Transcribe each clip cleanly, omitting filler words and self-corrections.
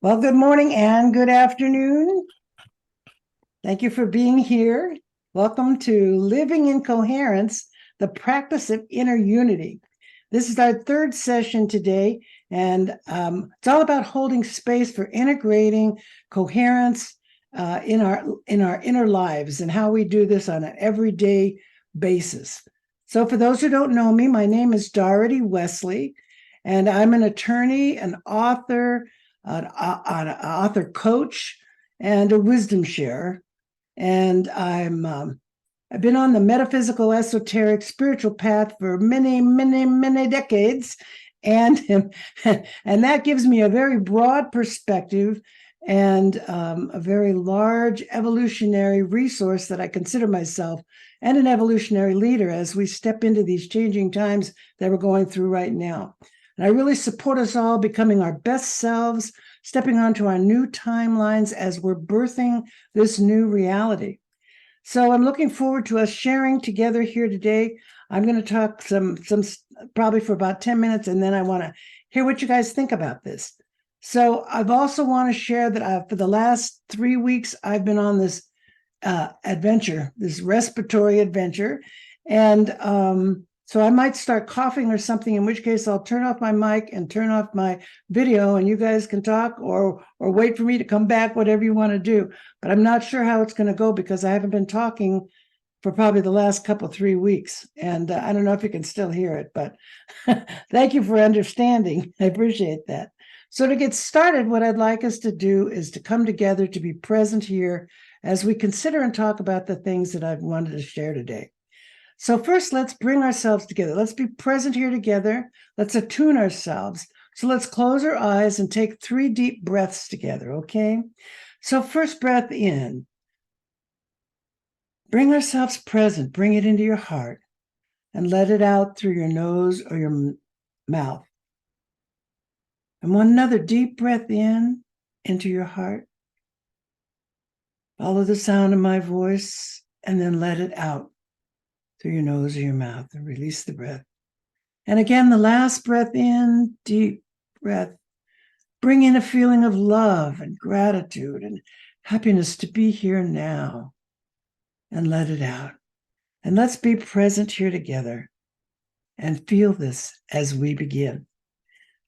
Well, good morning and good afternoon. Thank you for being here. Welcome to Living in Coherence, the practice of inner unity. This is our third session today, and it's all about holding space for integrating coherence in our inner lives and how we do this on an everyday basis. So, for those who don't know me, my name is Dorothy Wesley, and I'm an attorney, an author, an author coach, and a wisdom sharer. And I've been on the metaphysical, esoteric, spiritual path for many decades, and and that gives me a very broad perspective and a very large evolutionary resource that I consider myself and an evolutionary leader as we step into these changing times that we're going through right now. And I really support us all becoming our best selves, stepping onto our new timelines as we're birthing this new reality. So I'm looking forward to us sharing together here today. I'm going to talk some probably for about 10 minutes, and then I want to hear what you guys think about this. So I've also want to share that for the last 3 weeks, I've been on this adventure, this respiratory adventure. And so I might start coughing or something, in which case I'll turn off my mic and turn off my video, and you guys can talk or wait for me to come back, whatever you want to do. But I'm not sure how it's going to go because I haven't been talking for probably the last 3 weeks. And I don't know if you can still hear it, but thank you for understanding. I appreciate that. So to get started, what I'd like us to do is to come together to be present here as we consider and talk about the things that I've wanted to share today. So first, let's bring ourselves together. Let's be present here together. Let's attune ourselves. So let's close our eyes and take 3 deep breaths together, okay? So first breath in. Bring ourselves present. Bring it into your heart and let it out through your nose or your mouth. And one another deep breath in into your heart. Follow the sound of my voice and then let it out through your nose or your mouth and release the breath. And again, the last breath in, deep breath. Bring in a feeling of love and gratitude and happiness to be here now, and let it out. And let's be present here together and feel this as we begin.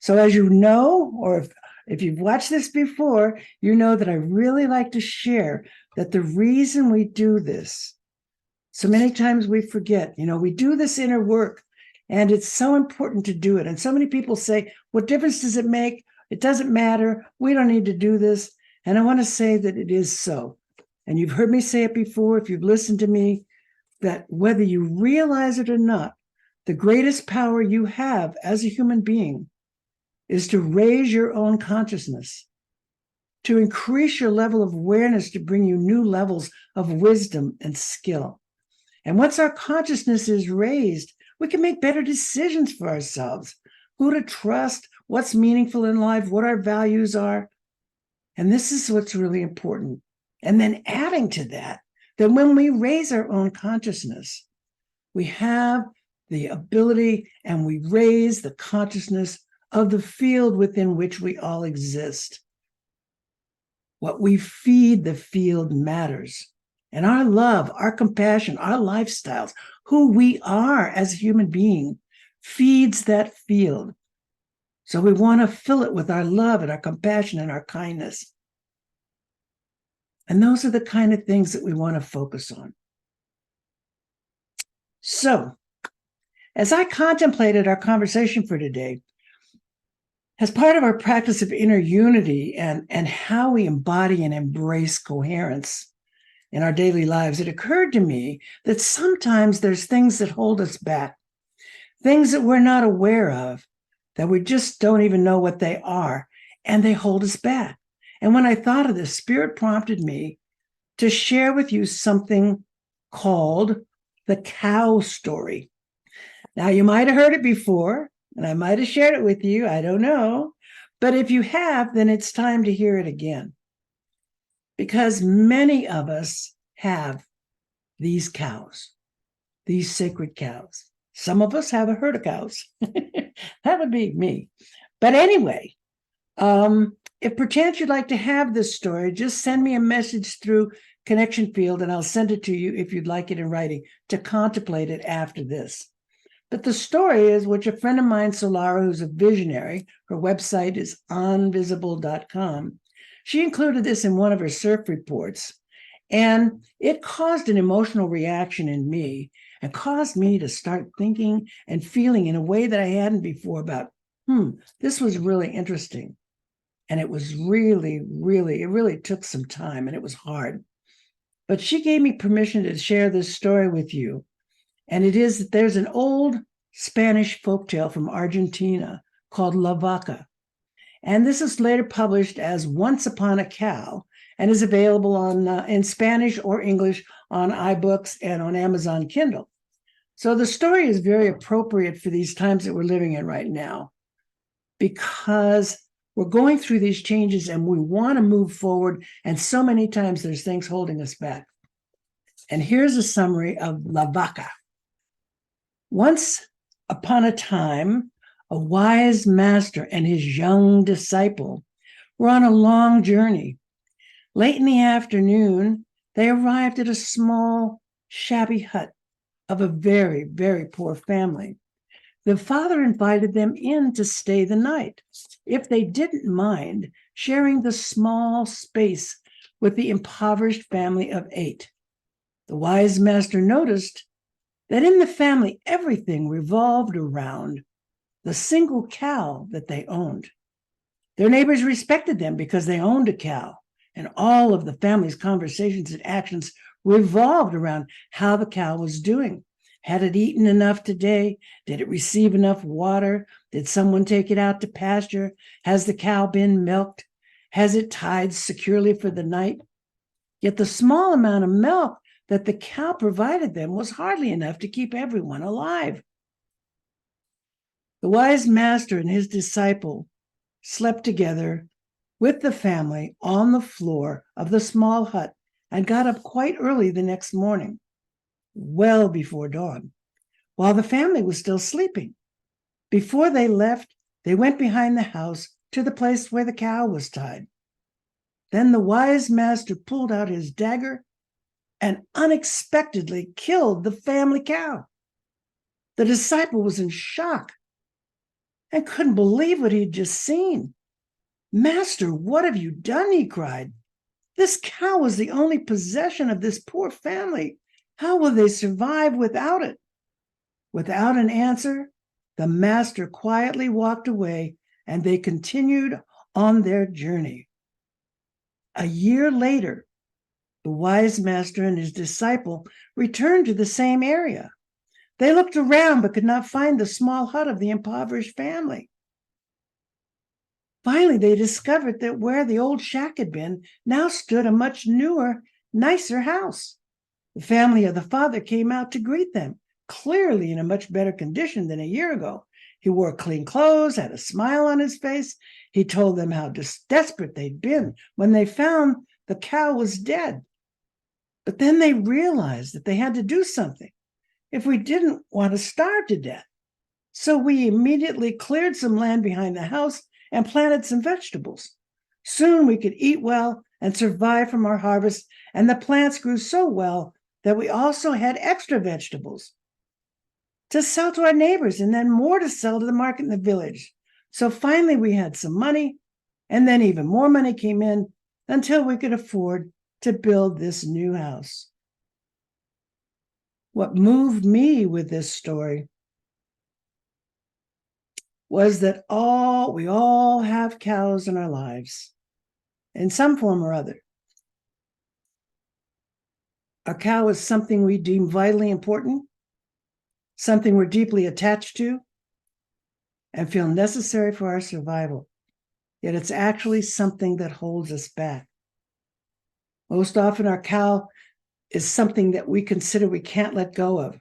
So as you know, or if you've watched this before, you know that I really like to share that the reason we do this, so many times we forget, we do this inner work and it's so important to do it. And so many people say, what difference does it make? It doesn't matter. We don't need to do this. And I want to say that it is so. And you've heard me say it before, if you've listened to me, that whether you realize it or not, the greatest power you have as a human being is to raise your own consciousness, to increase your level of awareness, to bring you new levels of wisdom and skill. And once our consciousness is raised, we can make better decisions for ourselves, who to trust, what's meaningful in life, what our values are. And this is what's really important. And then adding to that when we raise our own consciousness, we have the ability and we raise the consciousness of the field within which we all exist. What we feed the field matters. And our love, our compassion, our lifestyles, who we are as a human being, feeds that field. So we want to fill it with our love and our compassion and our kindness. And those are the kind of things that we want to focus on. So, as I contemplated our conversation for today, as part of our practice of inner unity and how we embody and embrace coherence in our daily lives, it occurred to me that sometimes there's things that hold us back, things that we're not aware of, that we just don't even know what they are, and they hold us back. And when I thought of this, Spirit prompted me to share with you something called the cow story. Now, you might have heard it before, and I might have shared it with you. I don't know. But if you have, then it's time to hear it again. Because many of us have these cows, these sacred cows. Some of us have a herd of cows. That would be me. But anyway, If perchance you'd like to have this story, just send me a message through Connection Field and I'll send it to you if you'd like it in writing to contemplate it after this. But the story is which a friend of mine, Solara, who's a visionary, her website is onvisible.com. She included this in one of her surf reports, and it caused an emotional reaction in me and caused me to start thinking and feeling in a way that I hadn't before about, this was really interesting. And it was really, it really took some time and it was hard. But she gave me permission to share this story with you. And it is that there's an old Spanish folktale from Argentina called La Vaca. And this is later published as Once Upon a Cow and is available on in Spanish or English on iBooks and on Amazon Kindle. So the story is very appropriate for these times that we're living in right now, because we're going through these changes and we want to move forward. And so many times there's things holding us back. And here's a summary of La Vaca. Once upon a time, a wise master and his young disciple were on a long journey. Late in the afternoon, they arrived at a small, shabby hut of a very, very poor family. The father invited them in to stay the night, if they didn't mind sharing the small space with the impoverished family of 8. The wise master noticed that in the family, everything revolved around the single cow that they owned. Their neighbors respected them because they owned a cow, and all of the family's conversations and actions revolved around how the cow was doing. Had it eaten enough today? Did it receive enough water? Did someone take it out to pasture? Has the cow been milked? Has it tied securely for the night? Yet the small amount of milk that the cow provided them was hardly enough to keep everyone alive. The wise master and his disciple slept together with the family on the floor of the small hut and got up quite early the next morning, well before dawn, while the family was still sleeping. Before they left, they went behind the house to the place where the cow was tied. Then the wise master pulled out his dagger and unexpectedly killed the family cow. The disciple was in shock and couldn't believe what he'd just seen. "Master, what have you done?" he cried. "This cow was the only possession of this poor family. How will they survive without it?" Without an answer, the master quietly walked away and they continued on their journey. A year later, the wise master and his disciple returned to the same area. They looked around but could not find the small hut of the impoverished family. Finally, they discovered that where the old shack had been now stood a much newer, nicer house. The family of the father came out to greet them, clearly in a much better condition than a year ago. He wore clean clothes, had a smile on his face. He told them how desperate they'd been when they found the cow was dead. But then they realized that they had to do something if we didn't want to starve to death. So we immediately cleared some land behind the house and planted some vegetables. Soon we could eat well and survive from our harvest, and the plants grew so well that we also had extra vegetables to sell to our neighbors and then more to sell to the market in the village. So finally we had some money, and then even more money came in until we could afford to build this new house. What moved me with this story was that we all have cows in our lives in some form or other. A cow is something we deem vitally important, something we're deeply attached to, and feel necessary for our survival. Yet it's actually something that holds us back. Most often our cow is something that we consider we can't let go of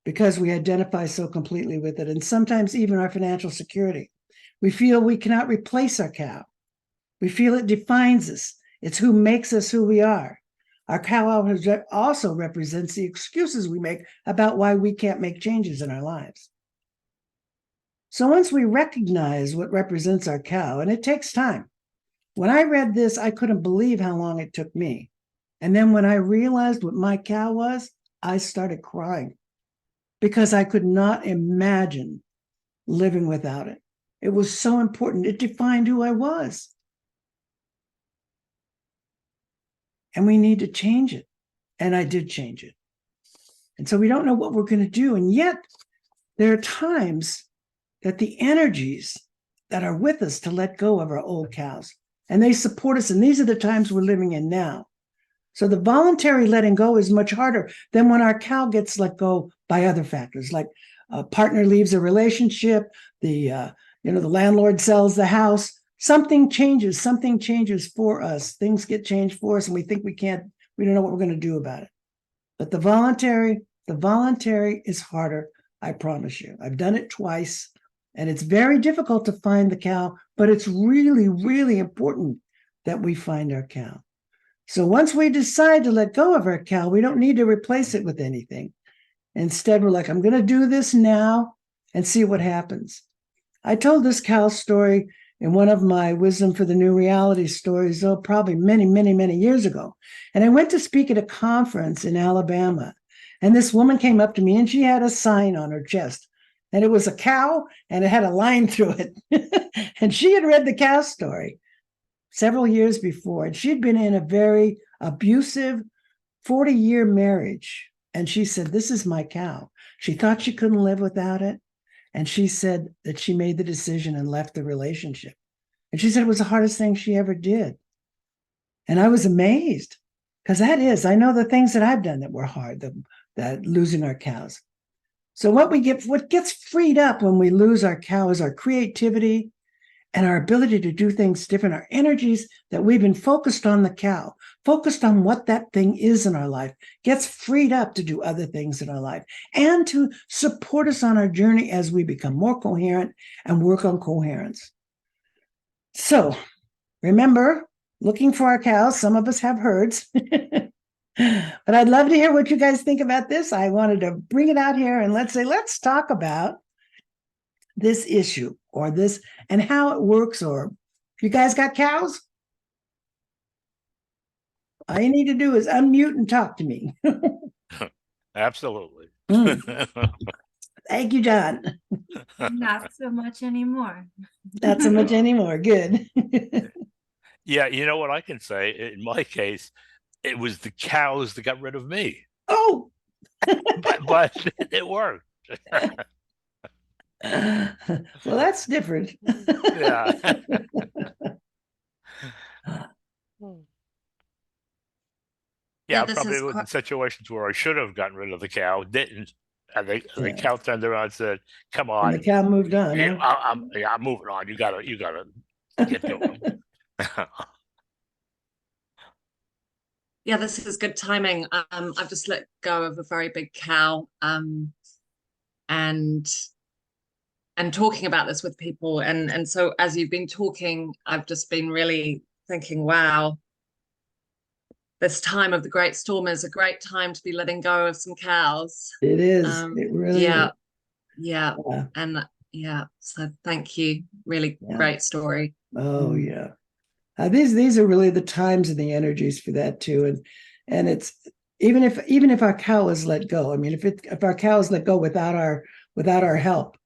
because we identify so completely with it, and sometimes even our financial security. We feel we cannot replace our cow. We feel it defines us. It's who makes us who we are. Our cow also represents the excuses we make about why we can't make changes in our lives. So once we recognize what represents our cow, and it takes time, When I read this, I couldn't believe how long it took me. And then when I realized what my cow was, I started crying because I could not imagine living without it. It was so important. It defined who I was. And we need to change it. And I did change it. And so we don't know what we're going to do. And yet there are times that the energies that are with us to let go of our old cows, and they support us. And these are the times we're living in now. So the voluntary letting go is much harder than when our cow gets let go by other factors, like a partner leaves a relationship, the landlord sells the house. Something changes for us. Things get changed for us, and we think we don't know what we're going to do about it. But the voluntary is harder, I promise you. I've done it twice, and it's very difficult to find the cow, but it's really, really important that we find our cow. So once we decide to let go of our cow, we don't need to replace it with anything. Instead, we're like, I'm going to do this now and see what happens. I told this cow story in one of my Wisdom for the New Reality stories, probably many, many, many years ago. And I went to speak at a conference in Alabama. And this woman came up to me and she had a sign on her chest. And it was a cow and it had a line through it. And she had read the cow story several years before. And she'd been in a very abusive 40-year marriage. And she said, this is my cow. She thought she couldn't live without it. And she said that she made the decision and left the relationship. And she said it was the hardest thing she ever did. And I was amazed because I know the things that I've done that were hard, that losing our cows. So what gets freed up when we lose our cow is our creativity and our ability to do things different, our energies that we've been focused on the cow, focused on what that thing is in our life, gets freed up to do other things in our life and to support us on our journey as we become more coherent and work on coherence. So remember, looking for our cows. Some of us have herds. But I'd love to hear what you guys think about this. I wanted to bring it out here and let's talk about this issue or this and how it works. Or you guys got cows? All you need to do is unmute and talk to me. Absolutely. Thank you, John. Not so much anymore. Not so much anymore. Good. Yeah, you know what I can say? In my case, it was the cows that got rid of me. Oh, but it worked. well, that's different. Yeah. Yeah, this probably is was in situations where I should have gotten rid of the cow, didn't. And the cow turned around and said, "Come And the on, cow moved on. yeah, Huh? I'm moving on. You gotta get going." Yeah, this is good timing. I've just let go of a very big cow, and talking about this with people, and so as you've been talking, I've just been really thinking, wow, this time of the great storm is a great time to be letting go of some cows. It is. It really is. Yeah. And so thank you. Really great story. Oh yeah. These are really the times and the energies for that too. And it's even if our cow is let go. I mean, if our cow is let go without our help,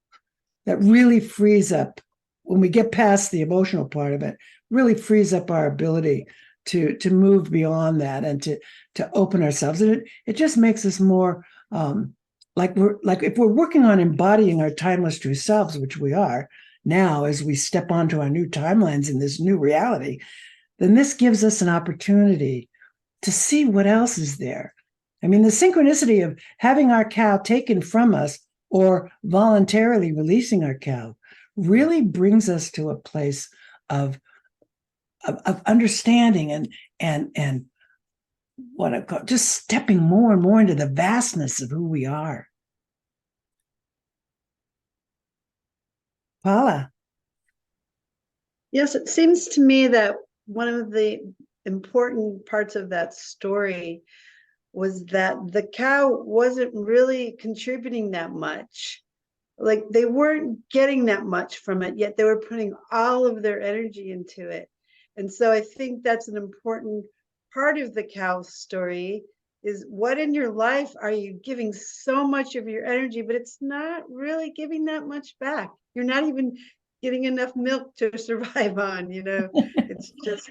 that really frees up when we get past the emotional part of it, really frees up our ability to move beyond that and to open ourselves. And it just makes us more like if we're working on embodying our timeless true selves, which we are now as we step onto our new timelines in this new reality, then this gives us an opportunity to see what else is there. I mean, the synchronicity of having our cow taken from us or voluntarily releasing our cow really brings us to a place of understanding and what I call just stepping more and more into the vastness of who we are. Paula. Yes, it seems to me that one of the important parts of that story was that the cow wasn't really contributing that much. Like they weren't getting that much from it, yet they were putting all of their energy into it. And so I think that's an important part of the cow story, is what in your life are you giving so much of your energy, but it's not really giving that much back. You're not even getting enough milk to survive on, it's just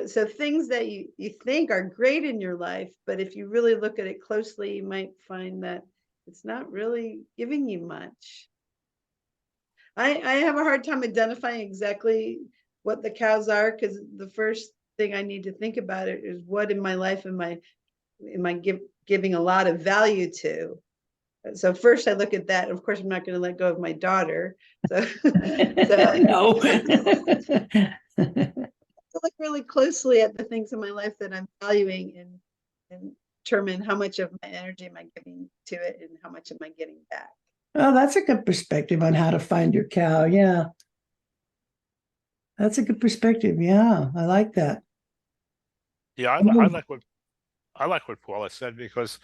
so things that you think are great in your life, but if you really look at it closely, you might find that it's not really giving you much. I have a hard time identifying exactly what the cows are, because the first thing I need to think about it is, what in my life am I giving a lot of value to? So first I look at that. Of course, I'm not going to let go of my daughter. So, No. to look really closely at the things in my life that I'm valuing, and determine how much of my energy am I giving to it and how much am I getting back. Well, that's a good perspective on how to find your cow. Yeah. That's a good perspective. Yeah, I like that. Yeah, I like what Paula said, because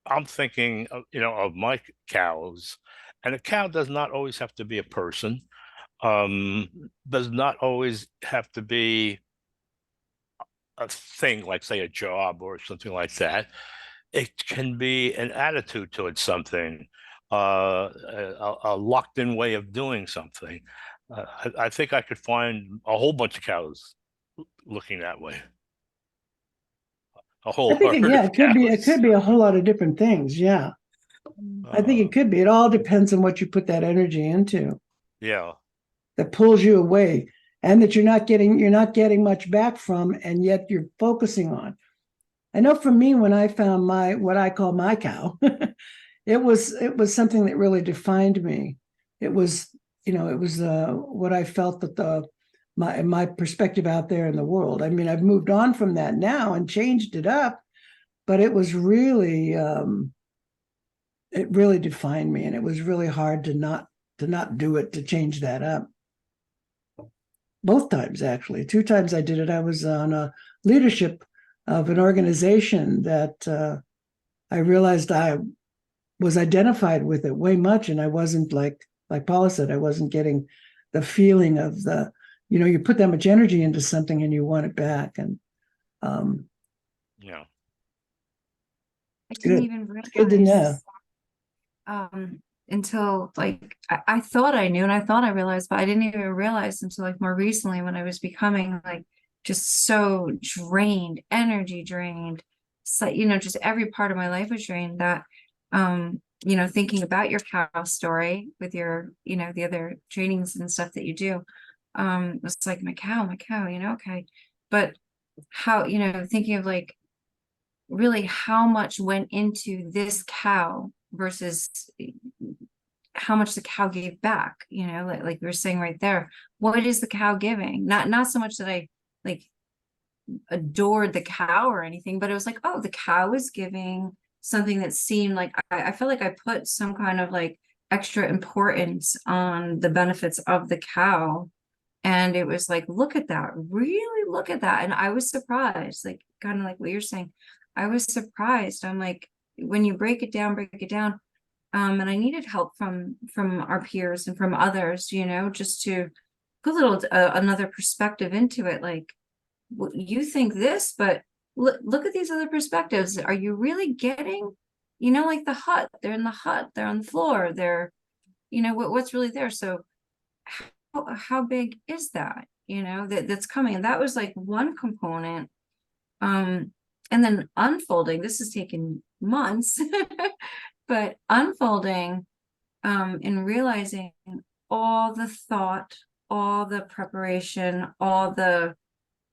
I'm thinking of my cows, and a cow does not always have to be a person. Does not always have to be a thing, like say a job or something like that. It can be an attitude towards something, a locked-in way of doing something. I think I could find a whole bunch of cows looking that way. A I whole think, herd yeah, of it could cows. be a whole lot of different things. Yeah. I think it could be. It all depends on what you put that energy into, Yeah. that pulls you away, and that you're not getting much back from, and yet you're focusing on. I know for me, when I found what I call my cow, it was something that really defined me. It was, what I felt that my perspective out there in the world. I mean, I've moved on from that now and changed it up, but it was really it really defined me, and it was really hard to not do it, to change that up. Both times, actually. 2 times I did it. I was on a leadership of an organization that I realized I was identified with it way much, and I wasn't, like Paula said, I wasn't getting the feeling of you put that much energy into something and you want it back. And Yeah. I didn't good. even Good to know. realize until like I thought I knew and I thought I realized, but I didn't even realize until like more recently, when I was becoming like just so drained, energy drained. It's like, just every part of my life was drained, that thinking about your cow story with your, the other trainings and stuff that you do, it's like my cow, okay. But how, thinking of like really how much went into this cow versus how much the cow gave back, like we were saying right there. What is the cow giving? Not so much that I like adored the cow or anything, but it was like, oh, the cow is giving something that seemed like I felt like I put some kind of like extra importance on the benefits of the cow. And it was like, look at that, really look at that. And I was surprised, like kind of like what you're saying. I was surprised. I'm like, when you break it down, and I needed help from our peers and from others, just to put a little another perspective into it. Like, you think this, but look at these other perspectives. Are you really getting, like the hut? They're in the hut. They're on the floor. They're, what's really there. So how big is that? That's coming. And that was like one component. And then unfolding, this has taken months, but unfolding, and realizing all the thought, all the preparation, all the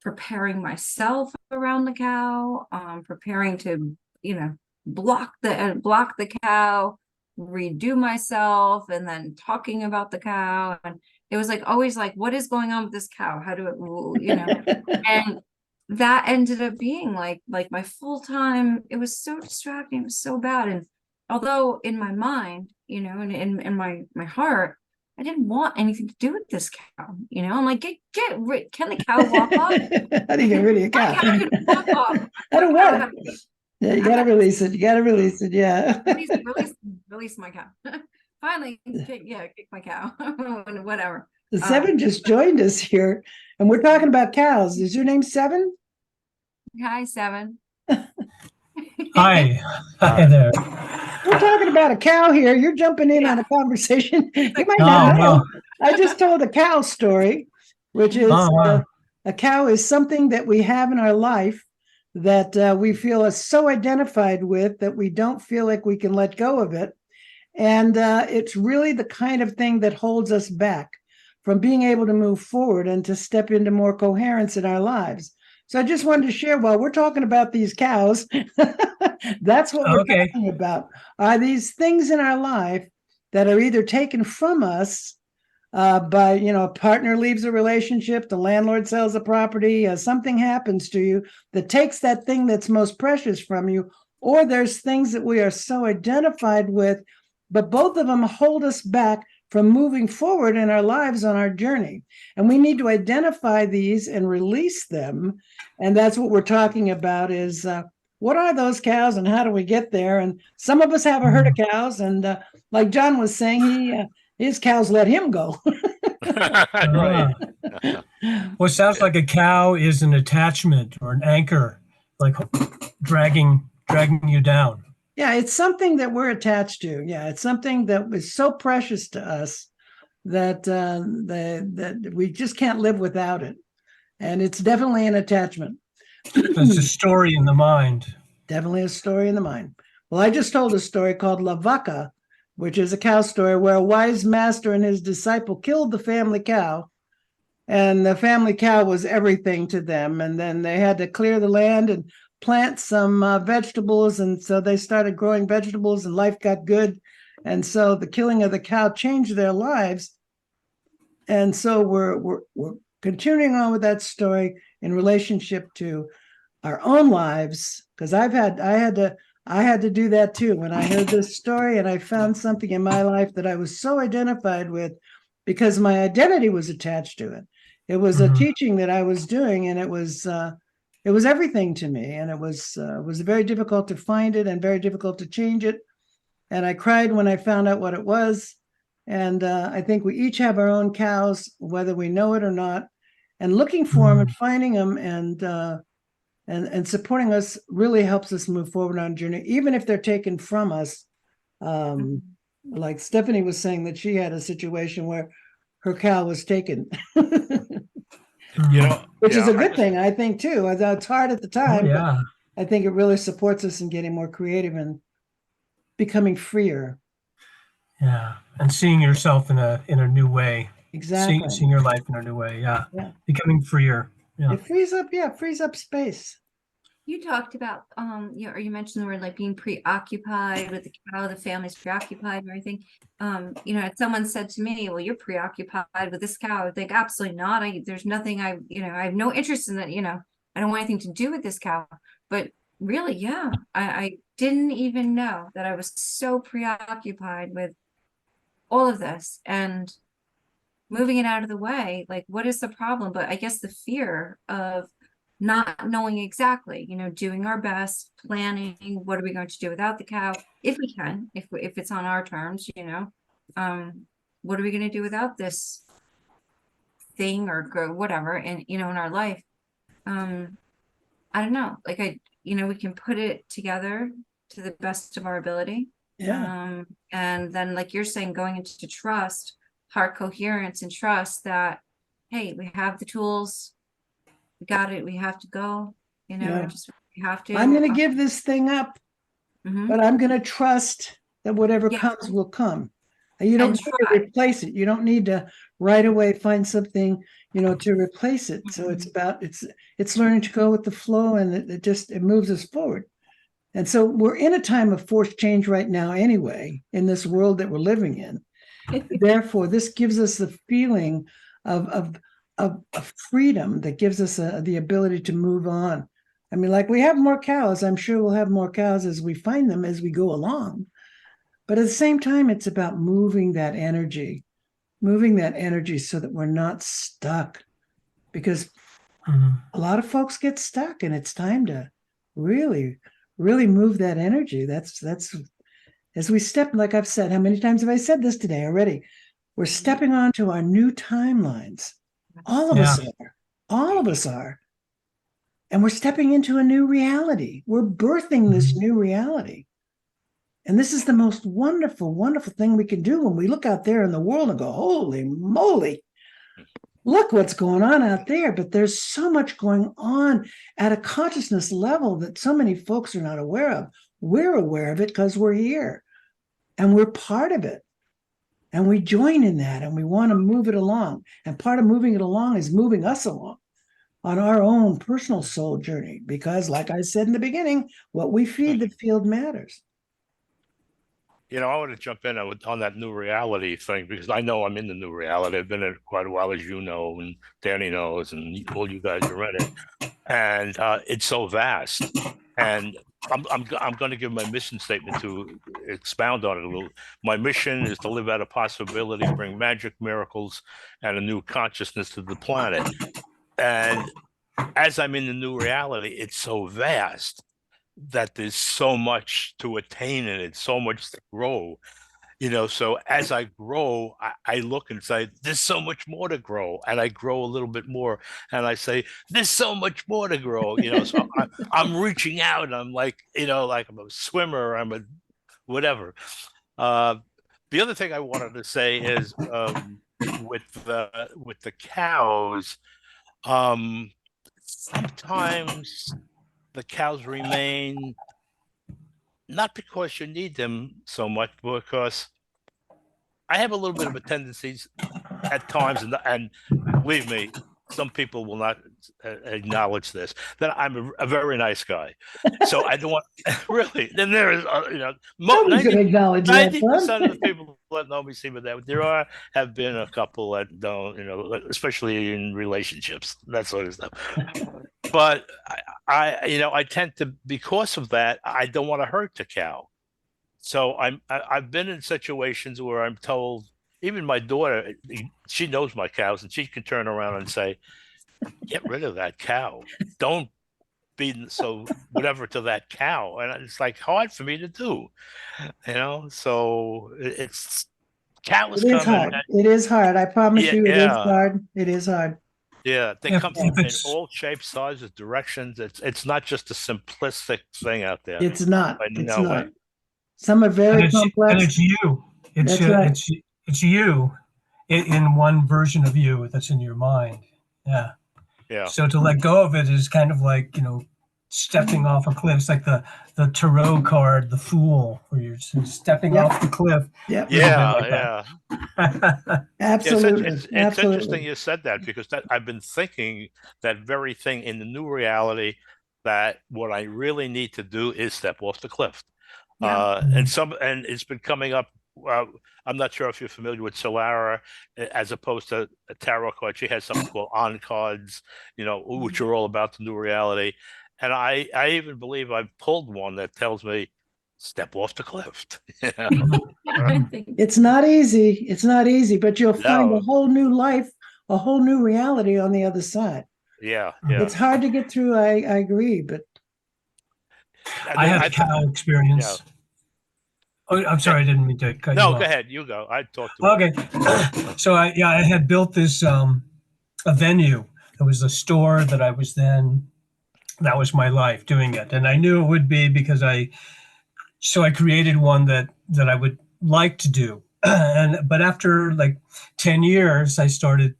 preparing myself around the cow, preparing to, block the cow, redo myself, and then talking about the cow. And it was like always like, what is going on with this cow? How do it, and that ended up being like my full-time. It was so distracting, it was so bad. And although in my mind, and in my heart, I didn't want anything to do with this cow. I'm like, get rid. Can the cow walk off? How do you get rid of your My cow? cow can walk off. I don't My cow want it. Yeah, you gotta release it. You gotta release it. Yeah. release my cow. Finally, kick my cow. Whatever. The Seven just joined us here, And we're talking about cows. Is your name Seven? Hi, Seven. Hi. Hi Hi. there. We're talking about a cow here. You're jumping in on a conversation. You might Oh, not know. well. I just told a cow story, which is Oh, wow. a cow is something that we have in our life that we feel is so identified with that we don't feel like we can let go of it. And it's really the kind of thing that holds us back from being able to move forward and to step into more coherence in our lives. So I just wanted to share while we're talking about these cows, that's what we're Okay. talking about. Are these things in our life that are either taken from us by, a partner leaves a relationship, the landlord sells a property, something happens to you that takes that thing that's most precious from you, or there's things that we are so identified with, but both of them hold us back from moving forward in our lives on our journey. And we need to identify these and release them. And that's what we're talking about is what are those cows and how do we get there? And some of us have a herd of cows. And like John was saying, his cows let him go. Right. Well, it sounds like a cow is an attachment or an anchor, like dragging you down. Yeah, it's something that we're attached to. Yeah, it's something that is so precious to us that we just can't live without it. And it's definitely an attachment. It's a story in the mind. Definitely a story in the mind. Well, I just told a story called La Vaca, which is a cow story where a wise master and his disciple killed the family cow. And the family cow was everything to them. And then they had to clear the land and plant some vegetables. And so they started growing vegetables and life got good. And so the killing of the cow changed their lives. And so we're continuing on with that story in relationship to our own lives, because I had to do that too when I heard this story and I found something in my life that I was so identified with because my identity was attached to it. It was a teaching that I was doing, and it was everything to me, and it was very difficult to find it and very difficult to change it. And I cried when I found out what it was. And I think we each have our own cows, whether we know it or not. And looking for them and finding them and supporting us really helps us move forward on a journey, even if they're taken from us. Like Stephanie was saying that she had a situation where her cow was taken, which is a good thing, I think, too. Although it's hard at the time, Oh, yeah. but I think it really supports us in getting more creative and becoming freer. Yeah. And seeing yourself in a new way. Exactly. Seeing your life in a new way. Yeah. Yeah. Becoming freer. Yeah. It frees up space. You talked about, or you mentioned the word like being preoccupied with the cow, the family's preoccupied and everything. Someone said to me, well, you're preoccupied with this cow. I think absolutely not. There's nothing I have no interest in that, I don't want anything to do with this cow. But really, yeah, I didn't even know that I was so preoccupied with all of this and moving it out of the way. Like, what is the problem? But I guess the fear of not knowing exactly, doing our best, planning, what are we going to do without the cow, if we can, if it's on our terms, what are we going to do without this thing or whatever, and in our life. I don't know, like we can put it together to the best of our ability. Yeah. And then, like you're saying, going into trust, heart coherence, and trust that, hey, we have the tools, we got it, we have to go, Yeah. we have to. I'm going to give this thing up, but I'm going to trust that whatever Yeah. comes will come. And you don't And need to try. replace it. You don't need to right away find something, to replace it. So it's about it's learning to go with the flow, and it moves us forward. And so we're in a time of forced change right now anyway, in this world that we're living in. Therefore, this gives us the feeling of freedom that gives us the ability to move on. I mean, like we have more cows. I'm sure we'll have more cows as we find them as we go along. But at the same time, it's about moving that energy so that we're not stuck. Because a lot of folks get stuck, and it's time to really, really move that energy. That's as we step, like I've said, how many times have I said this today already? We're stepping onto our new timelines. All of us are. All of us are. And we're stepping into a new reality. We're birthing this new reality. And this is the most wonderful, wonderful thing we can do when we look out there in the world and go, holy moly, look what's going on out there. But there's so much going on at a consciousness level that so many folks are not aware of. We're aware of it because we're here and we're part of it. And we join in that and we want to move it along. And part of moving it along is moving us along on our own personal soul journey. Because like I said in the beginning, what we feed the field matters. You know, I want to jump in on that new reality thing because I know I'm in the new reality. I've been in it quite a while, as you know, and Danny knows, and all you guys are in it. And it's so vast. And I'm going to give my mission statement to expound on it a little. My mission is to live out a possibility, bring magic, miracles, and a new consciousness to the planet. And as I'm in the new reality, it's so vast that there's so much to attain in it, so much to grow, you know. So as I grow, I look and say, there's so much more to grow. And I grow a little bit more. And I say, there's so much more to grow, you know. So I'm reaching out and I'm like, you know, like I'm a swimmer, I'm a whatever. The other thing I wanted to say is with the cows, sometimes the cows remain not because you need them so much, because I have a little bit of a tendency at times, and believe me, some people will not acknowledge this, that I'm a very nice guy. So I don't want, really, then there is, you know, Nobody can acknowledge that, 90% of the people that know me see me that. There have been a couple that don't, you know, especially in relationships, that sort of stuff. But you know, I tend to, because of that, I don't want to hurt the cow. So I've been in situations where I'm told, even my daughter, she knows my cows, and she can turn around and say, get rid of that cow. Don't be so whatever to that cow. And it's like hard for me to do, you know? So it's cows It is come hard. It is hard. I promise Yeah, you, it is yeah. hard. It is hard. Yeah, they If- come if in it's- all shapes, sizes, directions. It's not just a simplistic thing out there. It's not. By It's no not. way. Some are And very it's, and complex. it's you. It's That's right. it's you in one version of you that's in your mind. Yeah. Yeah. So to let go of it is kind of like, you know, stepping off a cliff. It's like the tarot card, the Fool, where you're stepping Yep. off the cliff. Yep. Yeah, Yeah. Absolutely. It's Absolutely. interesting you said that, because that I've been thinking that very thing in the new reality, that what I really need to do is step off the cliff. Yeah. And it's been coming up. I'm not sure if you're familiar with Solara, as opposed to a tarot card. She has something called on cards, you know, which are all about the new reality. And I even believe I've pulled one that tells me, step off the cliff. You know? I think It's not easy. It's not easy, but you'll find a No. whole new life, a whole new reality on the other side. Yeah. It's hard to get through. I agree, but I had a cow experience. Yeah. Oh, I'm sorry, I didn't mean to cut you No, off. go ahead. You go. I talked to Okay. So I had built this a venue. It was a store that I was then, that was my life doing it. And I knew it would be because I created one that I would like to do. But after like 10 years, I started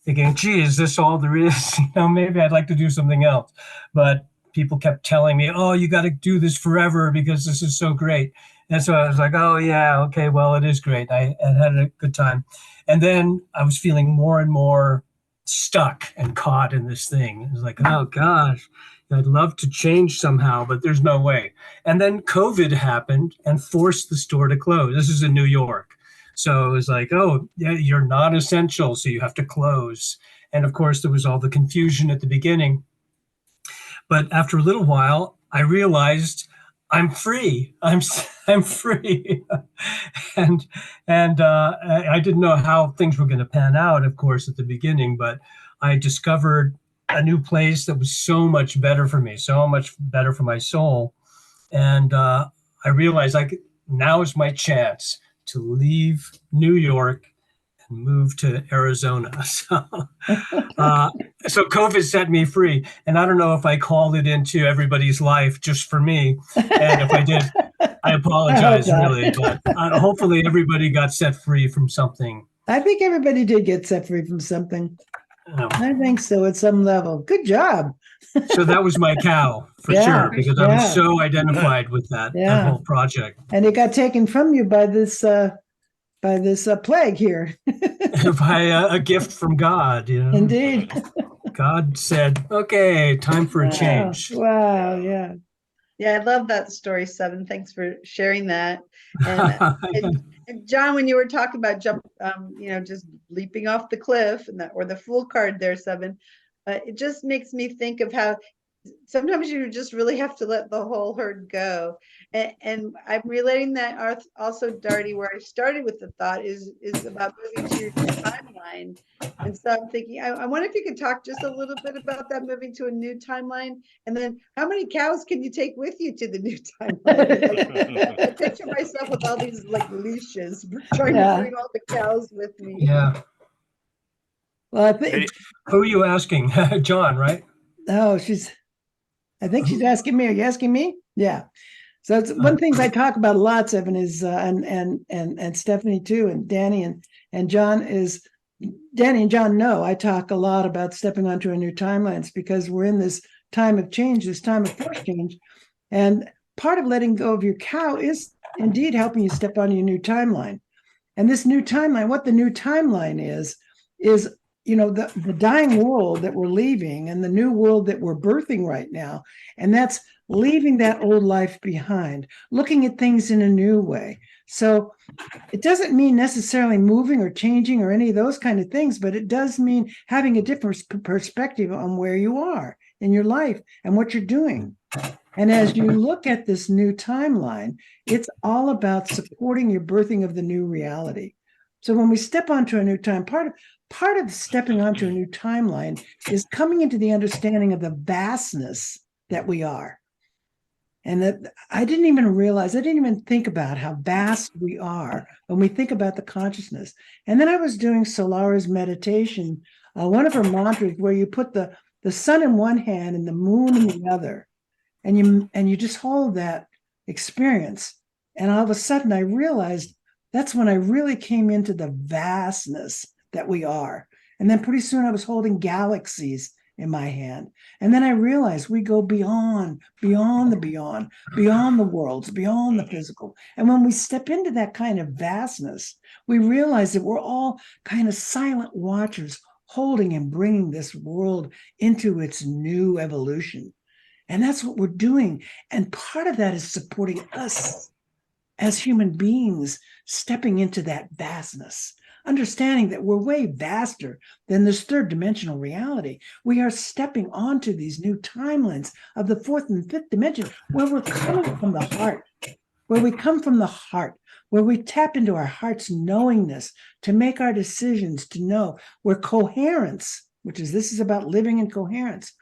thinking, gee, is this all there is? You know, maybe I'd like to do something else. But people kept telling me, oh, you got to do this forever because this is so great. And so I was like, oh, yeah, okay, well, it is great. I had a good time. And then I was feeling more and more stuck and caught in this thing. It was like, oh, gosh, I'd love to change somehow, but there's no way. And then COVID happened and forced the store to close. This is in New York. So it was like, oh, yeah, you're not essential, so you have to close. And of course, there was all the confusion at the beginning. But after a little while, I realized I'm free. I'm free, and I didn't know how things were going to pan out, of course, at the beginning. But I discovered a new place that was so much better for me, so much better for my soul, and I realized now is my chance to leave New York and move to Arizona. So So COVID set me free, and I don't know if I called it into everybody's life just for me. And if I did, I apologize, not. really. But hopefully, everybody got set free from something. I think everybody did get set free from something. I think so at some level. Good job. So that was my cow for Yeah, sure, because I yeah. was so identified with that Yeah. whole project. And it got taken from you by this plague here. By a gift from God, you know. Indeed. God said, "Okay, time for a Wow. change." Wow. Yeah. Yeah, I love that story, Seven. Thanks for sharing that. And John, when you were talking about just leaping off the cliff and that, or the fool card there, Seven, it just makes me think of how sometimes you just really have to let the whole herd go. And I'm relating that also, Darty, where I started with the thought is about moving to your new timeline. And so I'm thinking, I wonder if you could talk just a little bit about that, moving to a new timeline. And then how many cows can you take with you to the new timeline? I picture myself with all these like leashes, trying to bring all the cows with me. Yeah. Well, I think. Who are you asking? John, right? Oh, I think she's asking me. Are you asking me? Yeah. So it's one of the things I talk about a lot, Seven, is and Stephanie too, and Danny and John is Danny and John know I talk a lot about stepping onto a new timelines because we're in this time of change, this time of force change. And part of letting go of your cow is indeed helping you step onto your new timeline. And this new timeline, what the new timeline is the dying world that we're leaving and the new world that we're birthing right now. And that's leaving that old life behind, looking at things in a new way. So it doesn't mean necessarily moving or changing or any of those kind of things, but it does mean having a different perspective on where you are in your life and what you're doing. And as you look at this new timeline, it's all about supporting your birthing of the new reality. So when we step onto a new time, part of stepping onto a new timeline is coming into the understanding of the vastness that we are. And that I didn't even think about how vast we are when we think about the consciousness. And then I was doing Solara's meditation, one of her mantras where you put the sun in one hand and the moon in the other. And you just hold that experience. And all of a sudden I realized that's when I really came into the vastness that we are. And then pretty soon I was holding galaxies in my hand. And then I realized we go beyond the worlds, beyond the physical. And when we step into that kind of vastness, we realize that we're all kind of silent watchers holding and bringing this world into its new evolution. And that's what we're doing. And part of that is supporting us as human beings, stepping into that vastness, understanding that we're way vaster than this third dimensional reality. We are stepping onto these new timelines of the fourth and fifth dimension where we're coming from the heart, where we come from the heart, where we tap into our heart's knowingness to make our decisions, to know where coherence, this is about living in coherence,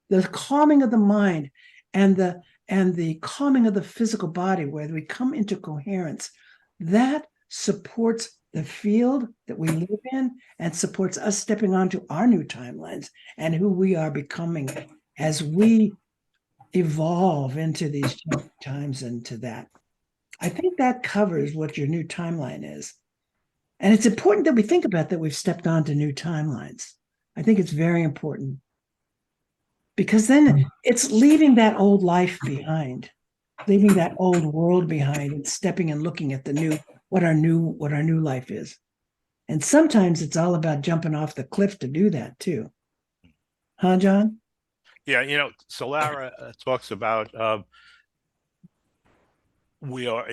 the calming of the mind and the calming of the physical body, where we come into coherence, that supports the field that we live in and supports us stepping onto our new timelines and who we are becoming as we evolve into these times and to that. I think that covers what your new timeline is. And it's important that we think about that we've stepped onto new timelines. I think it's very important. Because then it's leaving that old life behind, leaving that old world behind and stepping and looking at what our new life is. And sometimes it's all about jumping off the cliff to do that too. Huh, John? Yeah, Solara talks about we are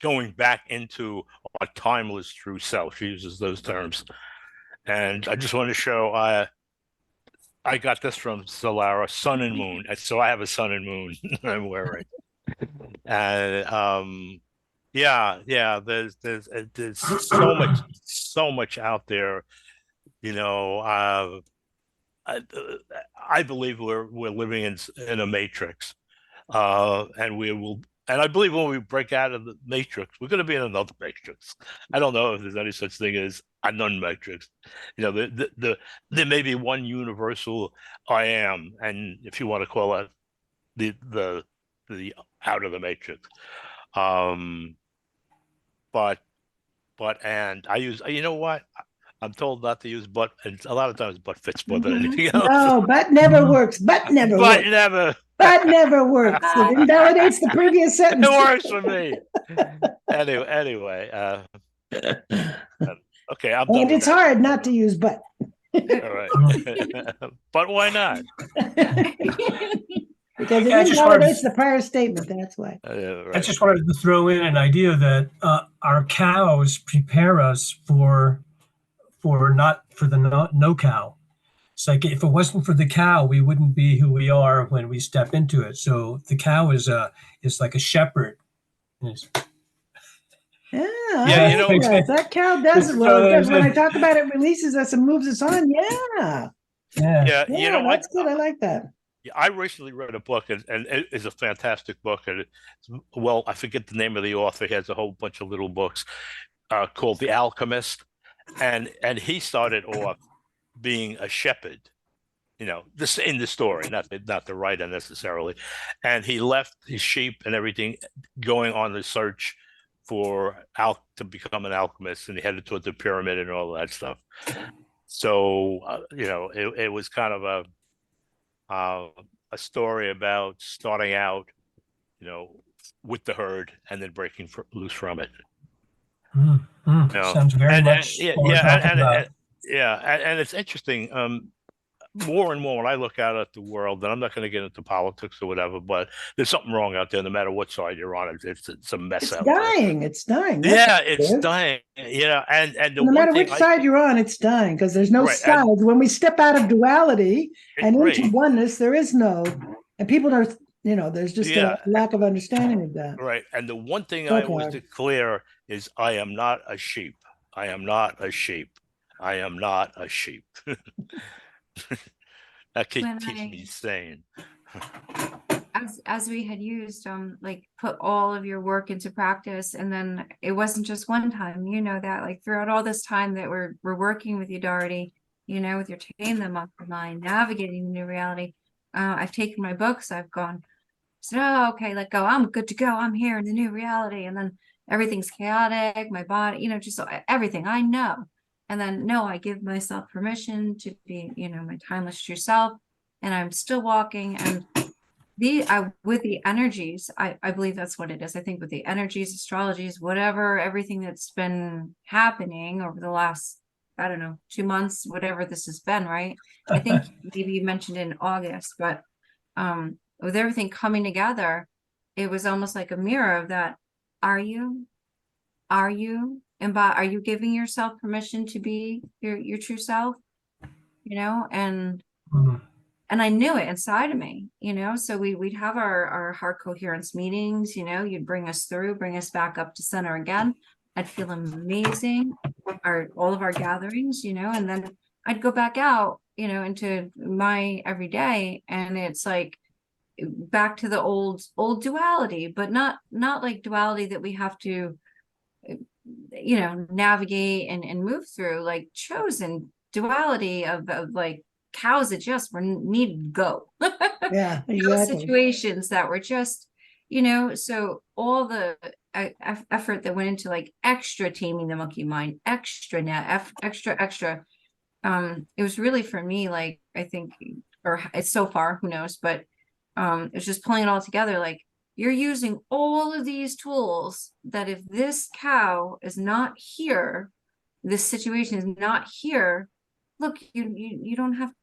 going back into our timeless true self. She uses those terms. And I just want to show I got this from Solara, sun and moon. So I have a sun and moon I'm wearing. And there's so much out there. I believe we're living in a matrix. And I believe when we break out of the matrix, we're going to be in another matrix. I don't know if there's any such thing as a non-matrix. There may be one universal I am, and if you want to call it the out of the matrix. But and I use, you know what? I'm told not to use but, and a lot of times but fits more than anything else. No, but never works. But never But works. never. But never works. It invalidates the previous It sentence. works for me. Anyway, okay, I'm done And with it's that. hard not to use but. All right. But why not? Because it Yeah, I just wanted invalidates to- the prior statement, that's why. I Right. just wanted to throw in an idea that our cows prepare us for the no cow. It's like if it wasn't for the cow, we wouldn't be who we are when we step into it. So the cow is like a shepherd. It's- Yeah, Yeah, I you like know- that. That cow does it So well. there's When a- I talk about it, releases us and moves us on. Yeah. yeah. Yeah, That's good. I like that. I recently read a book, and it is a fantastic book. And well, I forget the name of the author. He has a whole bunch of little books called The Alchemist, and he started off being a shepherd. This in the story, not the writer necessarily, and he left his sheep and everything, going on the search to become an alchemist, and he headed toward the pyramid and all that stuff. So it was kind of a story about starting out, with the herd and then breaking loose from it. No. Sounds very much yeah, what we're talking about. and it's interesting. More and more when I look out at the world, and I'm not going to get into politics or whatever, but there's something wrong out there. No matter what side you're on, it's a mess It's out there. dying. It's dying. That's Yeah, what it it's is. dying. And the No one matter thing which side you're on, it's dying because there's no Right, and- sides. When we step out of duality and into right, oneness, there is no, and people are, there's just Yeah. a lack of understanding of that. right. And the one thing I always Okay. declare is, I am not a sheep. I am not a sheep. I am not a sheep. That When keeps I- me sane. As we had used like put all of your work into practice, and then it wasn't just one time, that like throughout all this time that we're working with you, Doherty, with your Tame the Monkey Mind, navigating the new reality. I've taken my books, I've said, oh, okay, let go, I'm good to go, I'm here in the new reality, and then everything's chaotic, my body, just everything I know. And then no, I give myself permission to be, my timeless true self, and I'm still walking. And with the energies, I believe that's what it is. I think with the energies, astrologies, whatever, everything that's been happening over the last, I don't know, 2 months, whatever this has been, right? I think maybe you mentioned in August, but with everything coming together, it was almost like a mirror of that. Are you giving yourself permission to be your true self? And Mhm. and I knew it inside of me, so we'd have our heart coherence meetings, you'd bring us bring us back up to center again. I'd feel amazing, all of our gatherings, and then I'd go back out, into my everyday, and it's like back to the old duality, but not like duality that we have to, navigate and move through, like chosen duality of like cows that just need to go. Yeah, Those exactly. situations that were just, so all the effort that went into like extra taming the monkey mind, extra it was really for me, like, I think, or it's so far, who knows, but it's just pulling it all together. Like, you're using all of these tools that if this cow is not here, this situation is not here, look, you don't have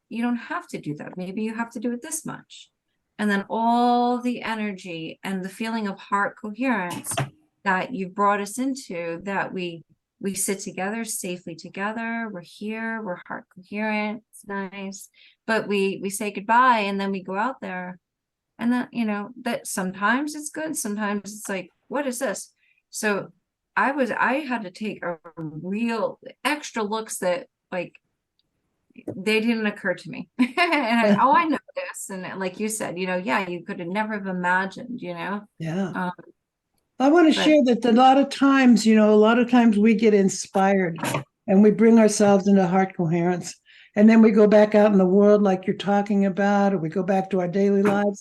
to do that. Maybe you have to do it this much. And then all the energy and the feeling of heart coherence that you've brought us into, that we sit together safely together. We're here, we're heart coherent, it's nice. But we say goodbye, and then we go out there. And that, that sometimes it's good, sometimes it's like, what is this? So I had to take a real extra looks that, like, they didn't occur to me. And I know this. And like you said, yeah, you could have never have imagined, Yeah. Um, I want to but- share that a lot of times we get inspired and we bring ourselves into heart coherence. And then we go back out in the world like you're talking about, or we go back to our daily lives.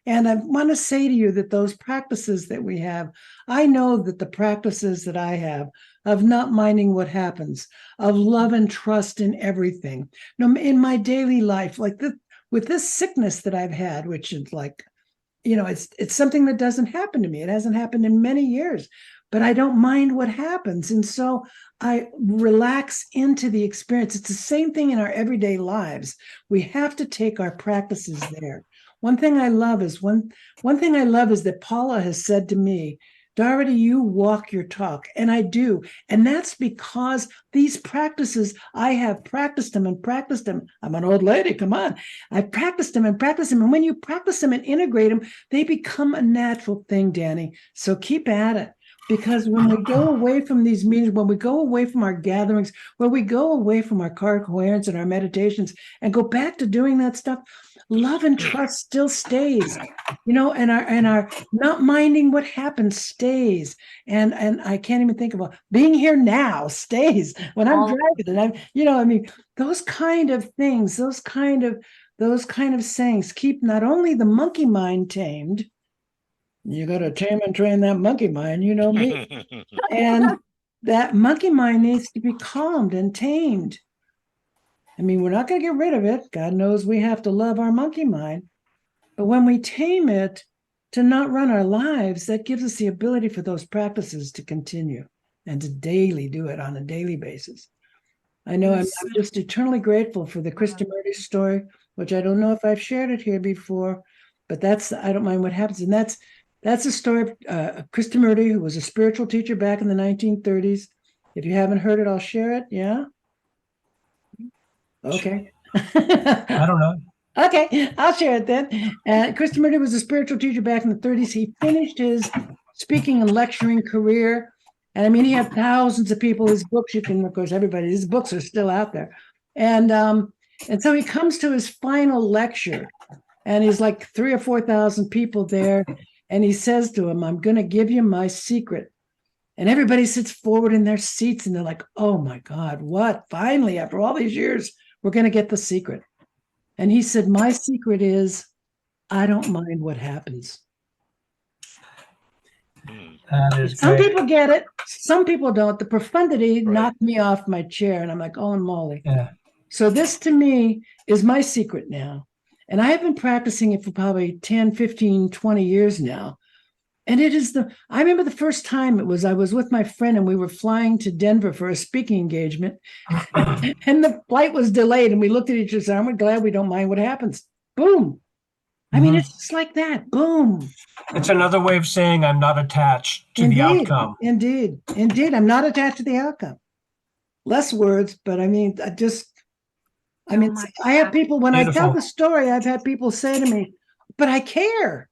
And I want to say to you that those practices that we have, I know that the practices that I have of not minding what happens, of love and trust in everything, no, in my daily life, like this, with this sickness that I've had, which is like, it's something that doesn't happen to me. It hasn't happened in many years, but I don't mind what happens. And so I relax into the experience. It's the same thing in our everyday lives. We have to take our practices there. One thing I love is that Paula has said to me, Dorothy, you walk your talk. And I do. And that's because these practices, I have practiced them and practiced them. I'm an old lady, come on. I've practiced them and practiced them. And when you practice them and integrate them, they become a natural thing, Danny. So keep at it. Because when we go away from these meetings, when we go away from our gatherings, when we go away from our coherence and our meditations and go back to doing that stuff, love and trust still stays, and our not minding what happens stays. And I can't even think of being here now stays when I'm driving. And those kind of things, those kind of sayings keep not only the monkey mind tamed. You got to tame and train that monkey mind, you know me. And that monkey mind needs to be calmed and tamed. We're not going to get rid of it. God knows we have to love our monkey mind. But when we tame it to not run our lives, that gives us the ability for those practices to continue and to daily do it on a daily basis. I know I'm just eternally grateful for the Krishnamurti story, which I don't know if I've shared it here before, but I don't mind what happens. And that's a story of Krishnamurti, who was a spiritual teacher back in the 1930s. If you haven't heard it, I'll share it. Yeah? Okay. I don't know. Okay, I'll share it then. Krishnamurti was a spiritual teacher back in the 30s. He finished his speaking and lecturing career. And he had thousands of people. His books, his books are still out there. And so he comes to his final lecture, and he's like 3,000 or 4,000 people there. And he says to him, I'm going to give you my secret. And everybody sits forward in their seats and they're like, oh my God, what? Finally, after all these years, we're going to get the secret. And he said, my secret is I don't mind what happens. That is Some great. people get it. Some people don't. The profundity knocked me off my chair. And I'm like, oh, moly. Yeah. So this to me is my secret now. And I have been practicing it for probably 10, 15, 20 years now. And I remember the first time I was with my friend and we were flying to Denver for a speaking engagement. And the flight was delayed and we looked at each other and said, aren't we glad we don't mind what happens? Boom. It's just like that. Boom. It's another way of saying I'm not attached to the outcome. Indeed. I'm not attached to the outcome. Less words, but I have people, when Beautiful. I tell the story, I've had people say to me, but I care.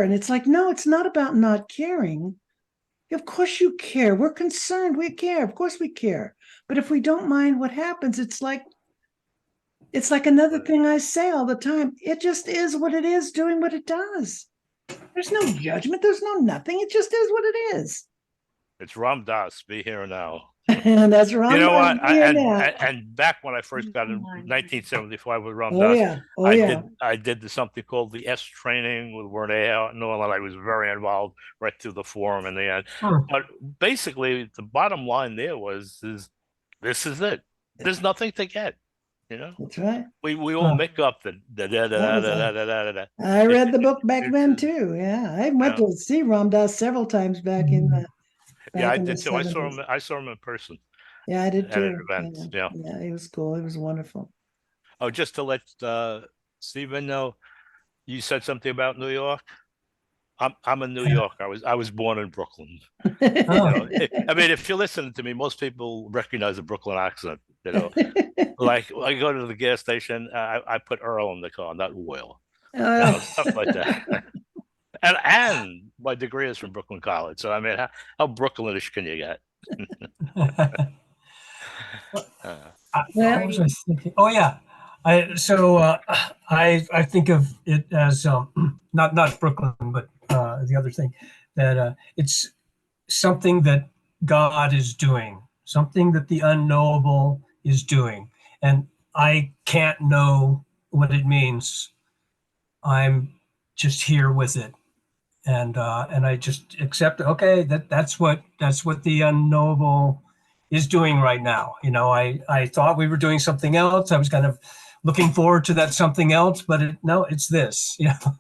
And it's like, no, it's not about not caring. Of course you care. We're concerned. We care. Of course we care. But if we don't mind what happens, it's like another thing I say all the time. It just is what it is, doing what it does. There's no judgment. There's no nothing. It just is what it is. It's Ram Dass, be here now. And that's Ram. You know what? And back when I first got in 1975 with Ram Dass, I did something called the S training with Wernea and all that. I was very involved right through the forum in the end. But basically, the bottom line there is this is it. There's nothing to get. That's right. We all make up the I read the book back then too. Yeah, I went to see Ram Dass several times back in the. Yeah, I did too. I saw him in person. Yeah, I did too. At an event. Yeah, it was cool. It was wonderful. Oh, just to let Stephen know, you said something about New York. I'm in New York. I was born in Brooklyn. If you're listening to me, most people recognize the Brooklyn accent. Like I go to the gas station, I put Earl in the car, not Will. Stuff like that. And my degree is from Brooklyn College. So how Brooklynish can you get? What was I thinking? Oh yeah. I think of it as not Brooklyn, but the other thing that it's something that God is doing, something that the unknowable is doing. And I can't know what it means. I'm just here with it. And I just accept, okay, that's what the unknowable is doing right now. You know, I thought we were doing something else. I was kind of looking forward to that something else, but no, it's this, you know.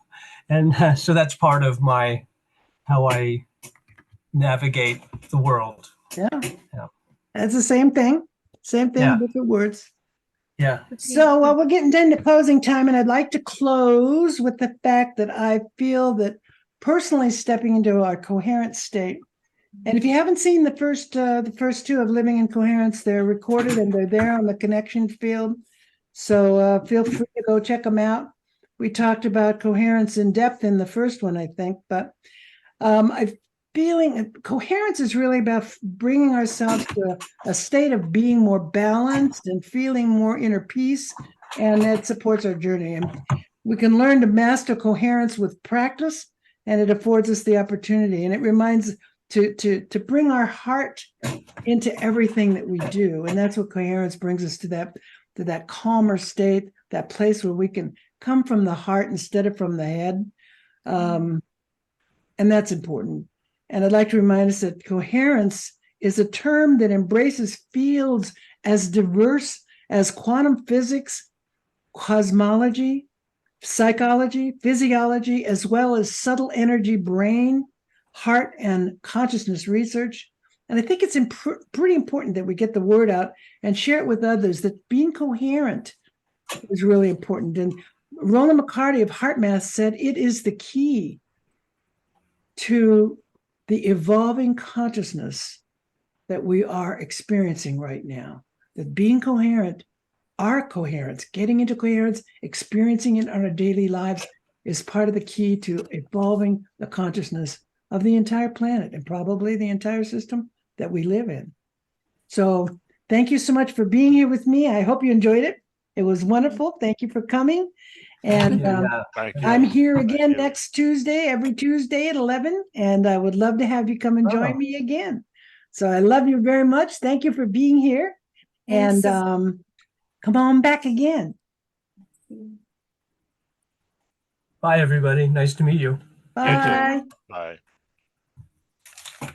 And so that's part of how I navigate the world. Yeah. Yeah. That's the same thing. Same thing, Yeah. different words. Yeah. So we're getting down to closing time, and I'd like to close with the fact that I feel that personally stepping into our coherent state. And if you haven't seen the first two of Living in Coherence, they're recorded and they're there on the connection field. So feel free to go check them out. We talked about coherence in depth in the first one, I think, but I feeling coherence is really about bringing ourselves to a state of being more balanced and feeling more inner peace, and that supports our journey. And we can learn to master coherence with practice, and it affords us the opportunity. And it reminds to bring our heart into everything that we do, and that's what coherence brings us to that calmer state, that place where we can come from the heart instead of from the head. And that's important. And I'd like to remind us that coherence is a term that embraces fields as diverse as quantum physics, cosmology, psychology, physiology, as well as subtle energy, brain, heart, and consciousness research. And I think it's pretty important that we get the word out and share it with others that being coherent is really important. And Roland McCarty of HeartMath said it is the key to the evolving consciousness that we are experiencing right now. That being coherent, our coherence, getting into coherence, experiencing it on our daily lives is part of the key to evolving the consciousness of the entire planet and probably the entire system that we live in. So thank you so much for being here with me. I hope you enjoyed it. It was wonderful. Thank you for coming. And Thank I'm you. here Thank again you. next Tuesday, every Tuesday at 11, and I would love to have you come and join me again. So I love you very much. Thank you for being here. And come on back again. Bye, everybody. Nice to meet you. You too. Bye. Bye.